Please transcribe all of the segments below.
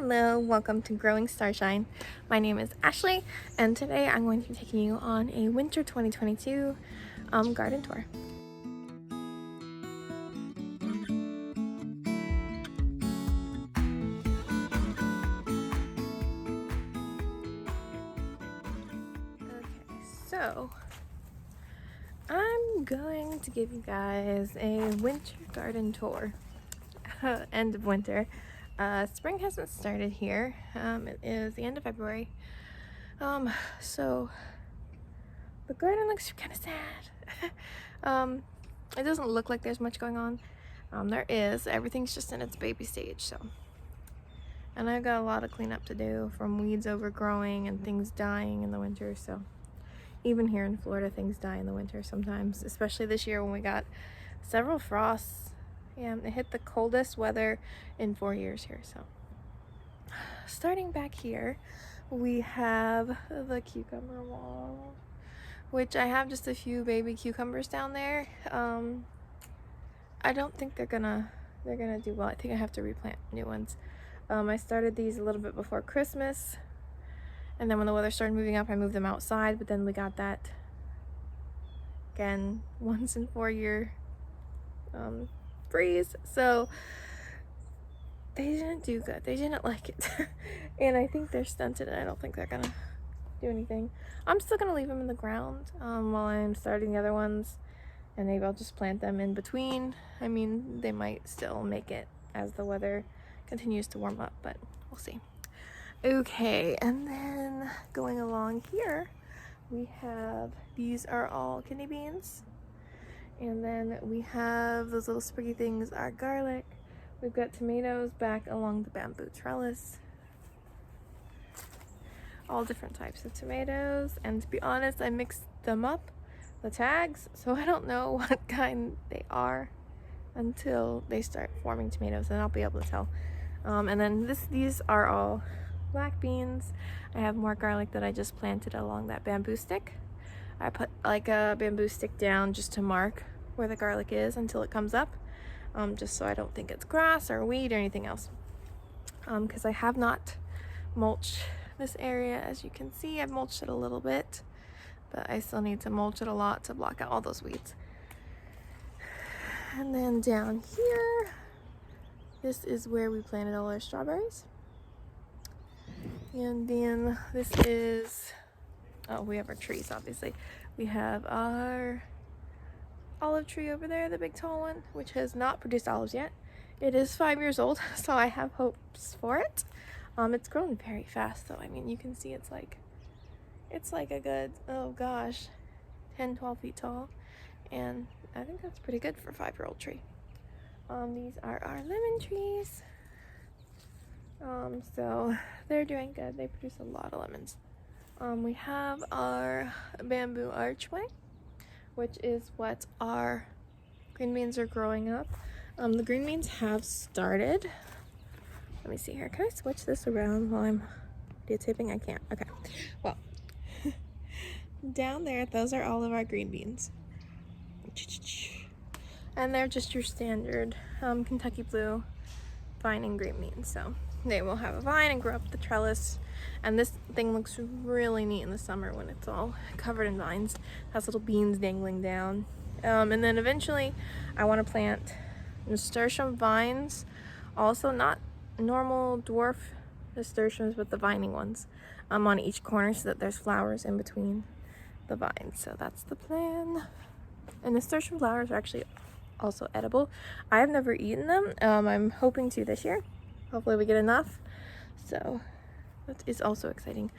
Hello, welcome to Growing Starshine. My name is Ashley, and today I'm going to be taking you on a winter 2022 garden tour. Okay, so I'm going to give you guys a winter garden tour. End of winter. Spring hasn't started here. It is the end of February. So the garden looks kind of sad. It doesn't look like there's much going on. There is. Everything's just in its baby stage, so. And I've got a lot of cleanup to do, from weeds overgrowing and things dying in the winter, so. Even here in Florida, things die in the winter sometimes, especially this year when we got several frosts. Yeah, it hit the coldest weather in 4 years here, so. Starting back here, we have the cucumber wall, which I have just a few baby cucumbers down there. I don't think they're gonna do well. I think I have to replant new ones. I started these a little bit before Christmas, and then when the weather started moving up, I moved them outside, but then we got that, again, once in 4 year freeze, so they didn't do good. They didn't like it. And I think they're stunted, and I don't think they're gonna do anything. I'm still gonna leave them in the ground while I'm starting the other ones, and maybe I'll just plant them in between. I mean, they might still make it as the weather continues to warm up, but we'll see. Okay, and then going along here, we have, these are all kidney beans. And then we have those little spriggy things are garlic. We've got tomatoes back along the bamboo trellis. All different types of tomatoes. And to be honest, I mixed them up, the tags, so I don't know what kind they are until they start forming tomatoes, and I'll be able to tell. And then these are all black beans. I have more garlic that I just planted along that bamboo stick. I put like a bamboo stick down just to mark where the garlic is until it comes up, just so I don't think it's grass or weed or anything else. Because I have not mulched this area. As you can see, I've mulched it a little bit, but I still need to mulch it a lot to block out all those weeds. And then down here, this is where we planted all our strawberries. And then this is, oh, we have our trees, obviously. We have our olive tree over there, the big tall one, which has not produced olives yet. It is 5 years old, so I have hopes for it. It's grown very fast, though. I mean, you can see it's like a good, oh gosh, 10-12 feet tall, and I think that's pretty good for a 5-year-old tree. These are our lemon trees. So they're doing good. They produce a lot of lemons. We have our bamboo archway, which is what our green beans are growing up. The green beans have started. Let me see here. Can I switch this around while I'm videotaping? I can't. Okay. Well, down there, those are all of our green beans. And they're just your standard Kentucky blue vine and green beans. So they will have a vine and grow up the trellis. And this thing looks really neat in the summer when it's all covered in vines. It has little beans dangling down. And then eventually I want to plant nasturtium vines. Also not normal dwarf nasturtiums, but the vining ones on each corner, so that there's flowers in between the vines. So that's the plan. And nasturtium flowers are actually also edible. I've never eaten them. I'm hoping to this year. Hopefully we get enough. So that is also exciting.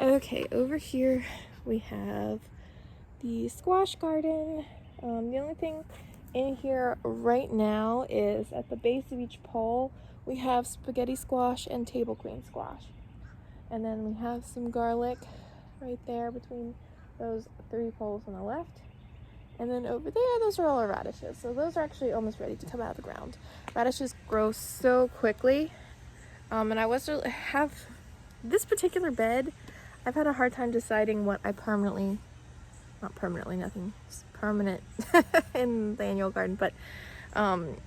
Okay, over here we have the squash garden. The only thing in here right now is at the base of each pole we have spaghetti squash and table green squash. And then we have some garlic right there between those 3 poles on the left. And then over there, those are all our radishes. So those are actually almost ready to come out of the ground. Radishes grow so quickly. And I have this particular bed, I've had a hard time deciding what I not permanently, nothing's permanent in the annual garden, but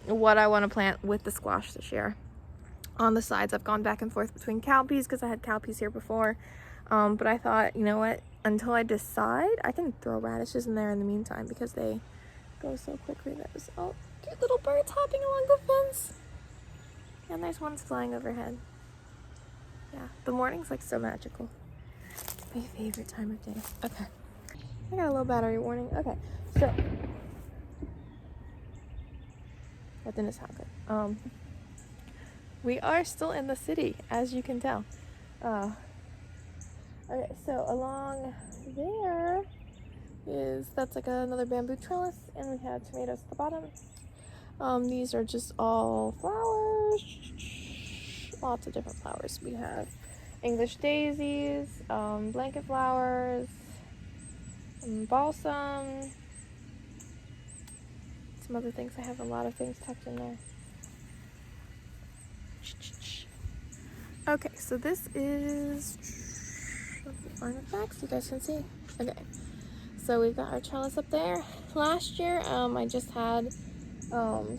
what I want to plant with the squash this year. on the sides. I've gone back and forth between cowpeas because I had cowpeas here before. But I thought, you know what, until I decide, I can throw radishes in there in the meantime because they go so quickly. There's all cute little birds hopping along the fence. And there's ones flying overhead. Yeah, the morning's like so magical. It's my favorite time of day. Okay. I got a low battery warning. Okay, so that didn't sound good. We are still in the city, as you can tell. Okay, so along there that's like another bamboo trellis, and we have tomatoes at the bottom. These are just all flowers, lots of different flowers. We have English daisies, blanket flowers, balsam, some other things. I have a lot of things tucked in there. Okay, so this is artifacts, you guys can see. Okay, so we've got our trellis up there. Last year, I just had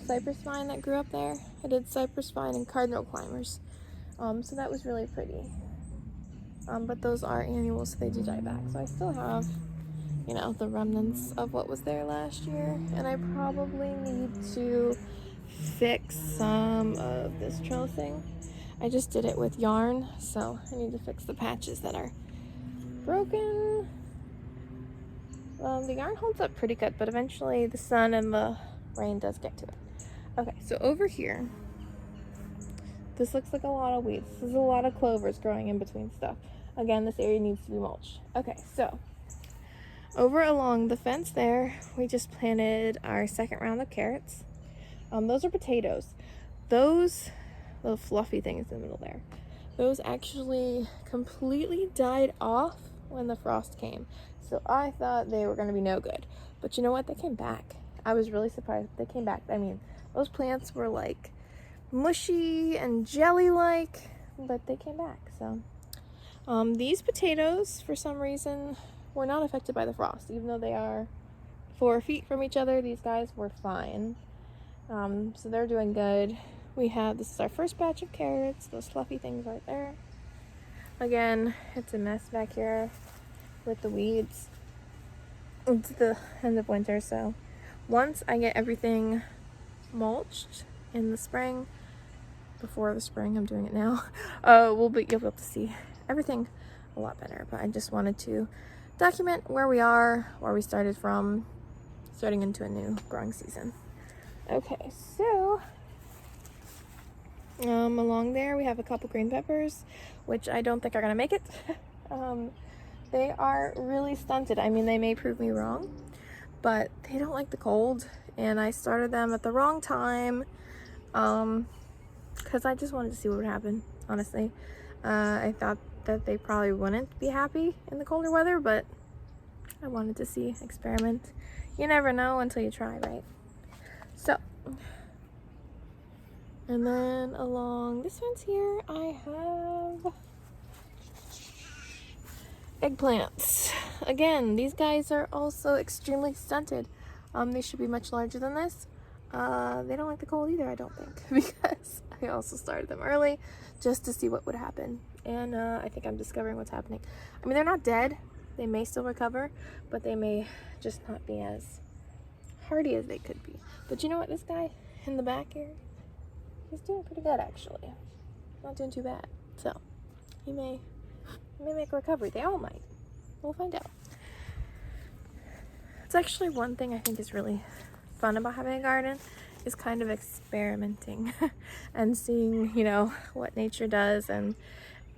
cypress vine that grew up there. I did cypress vine and cardinal climbers. So that was really pretty. But those are annual, so they do die back. So I still have, you know, the remnants of what was there last year. And I probably need to fix some of this trellising. I just did it with yarn, so I need to fix the patches that are broken. The yarn holds up pretty good, but eventually the sun and the rain does get to it. Okay, so over here, this looks like a lot of weeds. This is a lot of clovers growing in between stuff. Again, this area needs to be mulched. Okay, so over along the fence there, we just planted our second round of carrots. Those are potatoes. Those little fluffy things in the middle there, those actually completely died off when the frost came. So I thought they were going to be no good. But you know what? They came back. I was really surprised they came back. I mean, those plants were like mushy and jelly-like, but they came back. So these potatoes, for some reason, were not affected by the frost. Even though they are 4 feet from each other, these guys were fine. So they're doing good. This is our first batch of carrots, those fluffy things right there. Again, it's a mess back here with the weeds. It's the end of winter, so once I get everything mulched in the spring, before the spring, I'm doing it now, you'll be able to see everything a lot better. But I just wanted to document where we are, where we started from, starting into a new growing season. Okay, so along there we have a couple green peppers, which I don't think are gonna make it. They are really stunted. I mean, they may prove me wrong, but they don't like the cold, and I started them at the wrong time because I just wanted to see what would happen, honestly. I thought that they probably wouldn't be happy in the colder weather, but I wanted to see, experiment. You never know until you try, right? So, and then along this fence here, I have eggplants. Again, these guys are also extremely stunted. They should be much larger than this. They don't like the cold either, I don't think, because I also started them early just to see what would happen. And I think I'm discovering what's happening. I mean, they're not dead. They may still recover, but they may just not be as hardy as they could be. But you know what? This guy in the back here, he's doing pretty good, actually. Not doing too bad. So he may make a recovery. They all might. We'll find out. It's actually one thing I think is really fun about having a garden, is kind of experimenting and seeing, you know, what nature does. And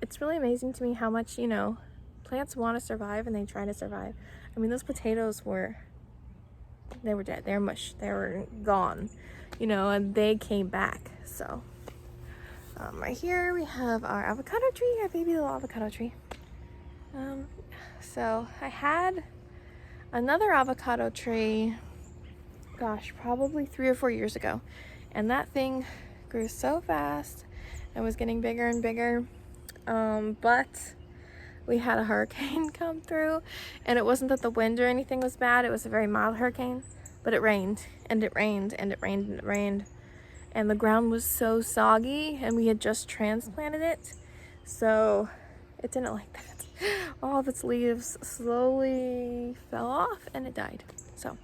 it's really amazing to me how much, you know, plants want to survive and they try to survive. I mean, those potatoes were dead. They were mush. They were gone, you know, and they came back. So right here we have our avocado tree, our baby little avocado tree. So I had another avocado tree, gosh, probably 3 or 4 years ago, and that thing grew so fast and was getting bigger and bigger. But we had a hurricane come through, and it wasn't that the wind or anything was bad. It was a very mild hurricane, but it rained and it rained and it rained and it rained, and the ground was so soggy, and we had just transplanted it, so it didn't like that. All of its leaves slowly fell off and it died. So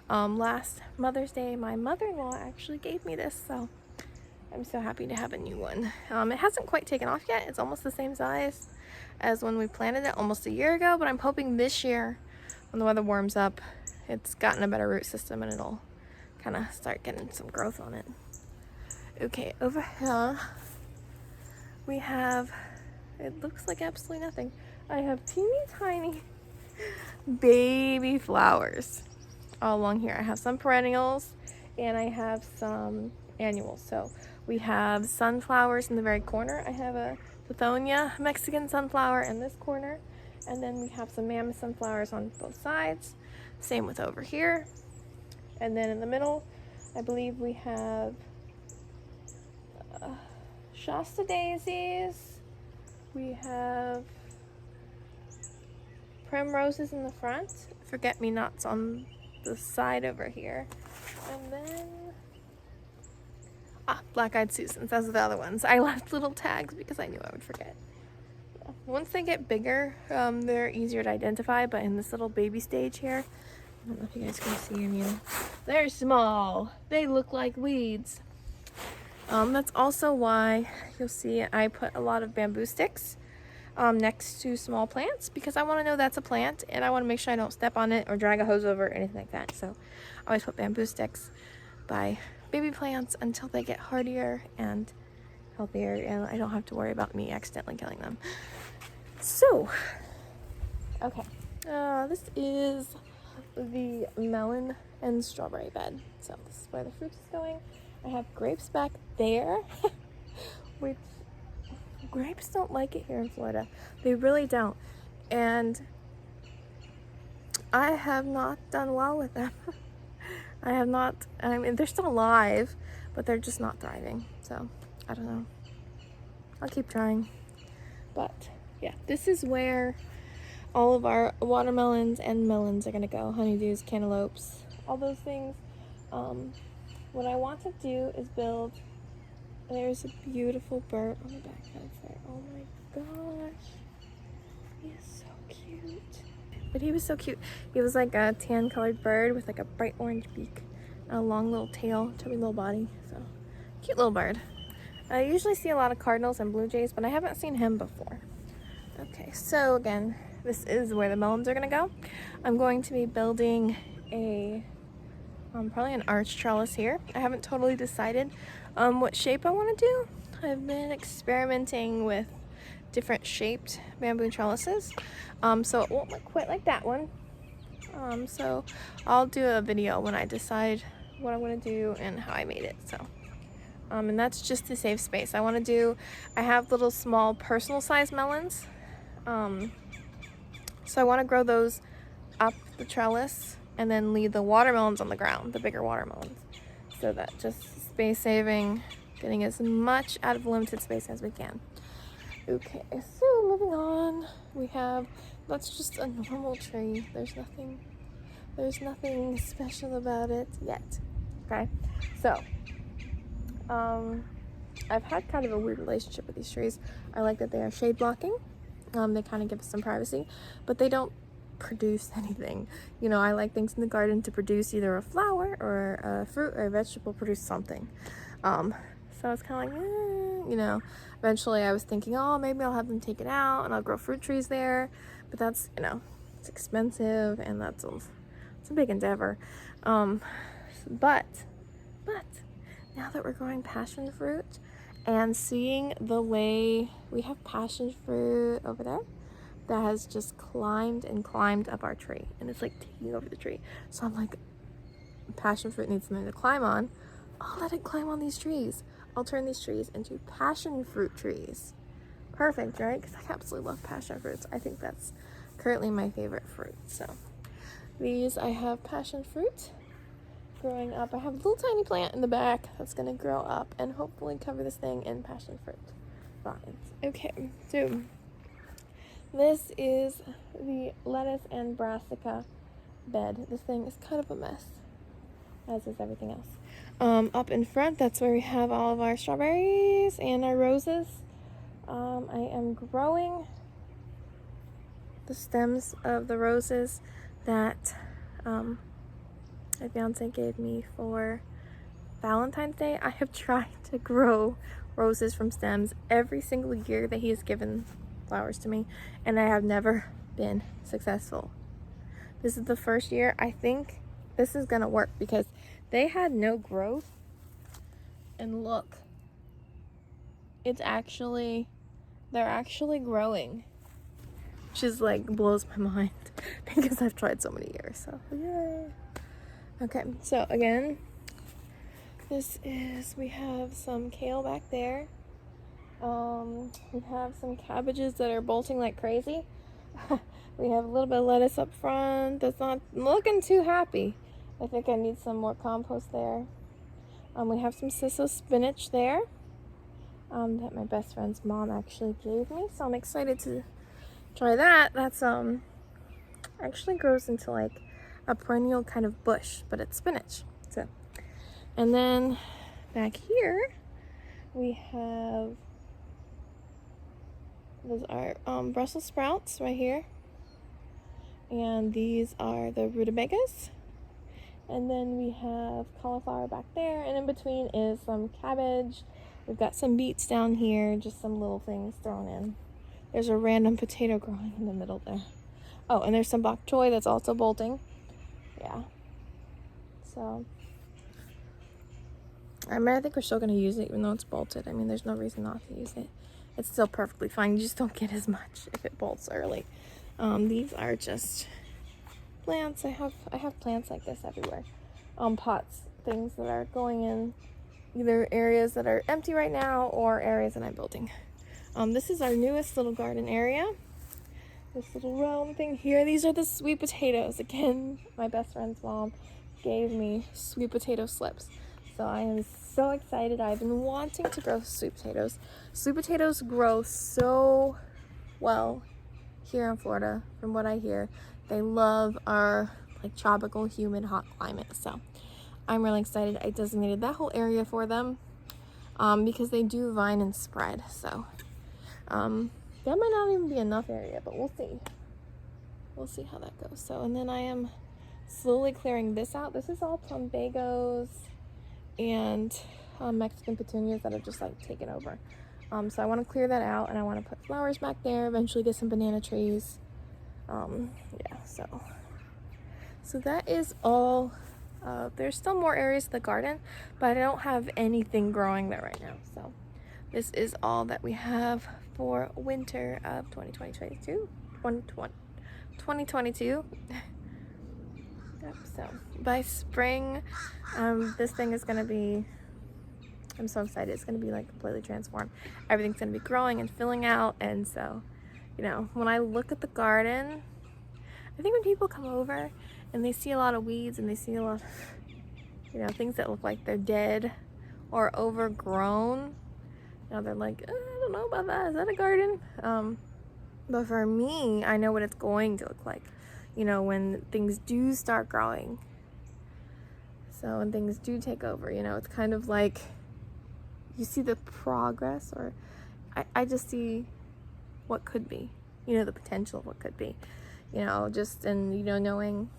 last Mother's Day, my mother-in-law actually gave me this, so I'm so happy to have a new one. It hasn't quite taken off yet. It's almost the same size as when we planted it almost a year ago, but I'm hoping this year, when the weather warms up, it's gotten a better root system and it'll kind of start getting some growth on it. Okay, over here we have, it looks like absolutely nothing. I have teeny tiny baby flowers all along here. I have some perennials and I have some annuals. So we have sunflowers in the very corner. I have a Tithonia Mexican sunflower in this corner, and then we have some mammoth sunflowers on both sides. Same with over here. And then in the middle, I believe we have Shasta daisies. We have primroses in the front, forget-me-nots on the side over here, and then black-eyed Susans. Those are the other ones. I left little tags because I knew I would forget. Once they get bigger, they're easier to identify, but in this little baby stage here, I don't know if you guys can see any of them. They're small. They look like weeds. That's also why you'll see I put a lot of bamboo sticks next to small plants, because I want to know that's a plant and I want to make sure I don't step on it or drag a hose over or anything like that. So I always put bamboo sticks by baby plants until they get hardier and healthier, and I don't have to worry about me accidentally killing them. So, okay, this is the melon and strawberry bed. So this is where the fruit is going. I have grapes back there, which grapes don't like it here in Florida. They really don't. And I have not done well with them. I have not, I mean, they're still alive, but they're just not thriving. So, I don't know. I'll keep trying. But, yeah, this is where all of our watermelons and melons are going to go. Honeydews, cantaloupes, all those things. What I want to do is build, there's a beautiful bird on the back fence there. Oh my gosh. He is so cute. But he was so cute. He was like a tan colored bird with like a bright orange beak and a long little tail, chubby little body. So, cute little bird. I usually see a lot of cardinals and blue jays, but I haven't seen him before. Okay, so again, this is where the melons are gonna go. I'm going to be building a probably an arch trellis here. I haven't totally decided what shape I want to do. I've been experimenting with different shaped bamboo trellises, so it won't look quite like that one. So I'll do a video when I decide what I want to do and how I made it. So and that's just to save space. I have little small personal size melons, so I want to grow those up the trellis and then leave the watermelons on the ground, the bigger watermelons. So that just space saving, getting as much out of limited space as we can. Okay, so moving on, we have, that's just a normal tree. There's nothing special about it yet. Okay, so I've had kind of a weird relationship with these trees. I like that they are shade blocking. They kind of give us some privacy, but they don't produce anything. You know, I like things in the garden to produce either a flower or a fruit or a vegetable, produce something. So it's kind of like, you know, eventually I was thinking, oh, maybe I'll have them taken out and I'll grow fruit trees there, but that's, you know, it's expensive and it's a big endeavor. But now that we're growing passion fruit and seeing the way we have passion fruit over there that has just climbed and climbed up our tree, and it's like taking over the tree. So I'm like, passion fruit needs something to climb on. I'll let it climb on these trees. I'll turn these trees into passion fruit trees. Perfect, right? Because I absolutely love passion fruits. I think that's currently my favorite fruit. So these, I have passion fruit growing up. I have a little tiny plant in the back that's going to grow up and hopefully cover this thing in passion fruit vines. Okay, so this is the lettuce and brassica bed. This thing is kind of a mess, as is everything else. Up in front, that's where we have all of our strawberries and our roses. I am growing the stems of the roses that my fiance gave me for Valentine's Day. I have tried to grow roses from stems every single year that he has given flowers to me, and I have never been successful. This is the first year. I think this is gonna work because they had no growth, and look, they're actually growing, which is like blows my mind because I've tried so many years. So yay. Okay, so again, we have some kale back there. We have some cabbages that are bolting like crazy. We have a little bit of lettuce up front that's not looking too happy. I think I need some more compost there. We have some Sisso spinach there that my best friend's mom actually gave me, so I'm excited to try that. That's actually grows into like a perennial kind of bush, but it's spinach. So, and then back here we have those are Brussels sprouts right here, and these are the rutabagas. And then we have cauliflower back there, and in between is some cabbage. We've got some beets down here, just some little things thrown in. There's a random potato growing in the middle there. Oh, and there's some bok choy that's also bolting. Yeah. So, I mean, I think we're still going to use it even though it's bolted. I mean, there's no reason not to use it. It's still perfectly fine. You just don't get as much if it bolts early. These are just plants. I have plants like this everywhere. Pots, things that are going in either areas that are empty right now or areas that I'm building. This is our newest little garden area. This little round thing here. These are the sweet potatoes. Again, my best friend's mom gave me sweet potato slips. So I am so excited. I've been wanting to grow sweet potatoes. Sweet potatoes grow so well here in Florida, from what I hear. They love our like tropical, humid, hot climate. So I'm really excited. I designated that whole area for them because they do vine and spread. So that might not even be enough area, but we'll see. We'll see how that goes. So, and then I am slowly clearing this out. This is all plumbagos and Mexican petunias that have just like taken over. So I want to clear that out, and I want to put flowers back there, eventually get some banana trees. Yeah, so that is all. There's still more areas of the garden, but I don't have anything growing there right now. So this is all that we have for winter of 2022. Yep, so by spring, this thing is gonna be, I'm so excited, it's gonna be like completely transformed. Everything's gonna be growing and filling out, and so, you know, when I look at the garden, I think when people come over and they see a lot of weeds and they see a lot of, you know, things that look like they're dead or overgrown, you know, they're like, I don't know about that, is that a garden? But for me, I know what it's going to look like, you know, when things do start growing. So when things do take over, you know, it's kind of like you see the progress, or I just see what could be, you know, the potential of what could be, you know, just, and, you know, knowing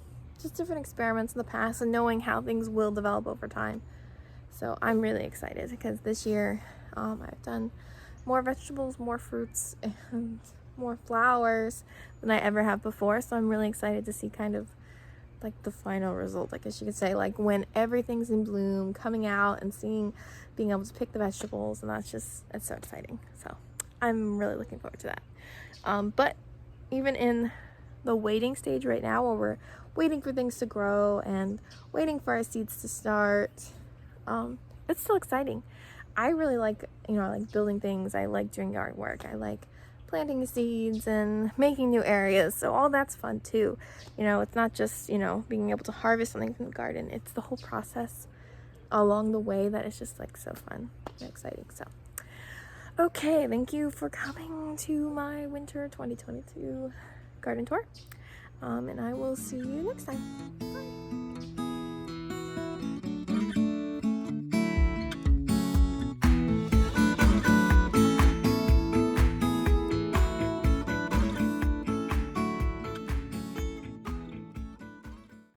just different experiments in the past and knowing how things will develop over time. So I'm really excited because this year I've done more vegetables, more fruits, and more flowers than I ever have before. So I'm really excited to see kind of like the final result, I guess you could say, like when everything's in bloom, coming out and being able to pick the vegetables, and that's just, it's so exciting. So I'm really looking forward to that. But even in the waiting stage right now, where we're waiting for things to grow and waiting for our seeds to start, it's still exciting. I really like, you know, I like building things. I like doing yard work. I like planting seeds and making new areas. So all that's fun too. You know, it's not just, you know, being able to harvest something from the garden. It's the whole process along the way that is just like so fun and exciting. So, okay, thank you for coming to my winter 2022 garden tour. And I will see you next time. Bye.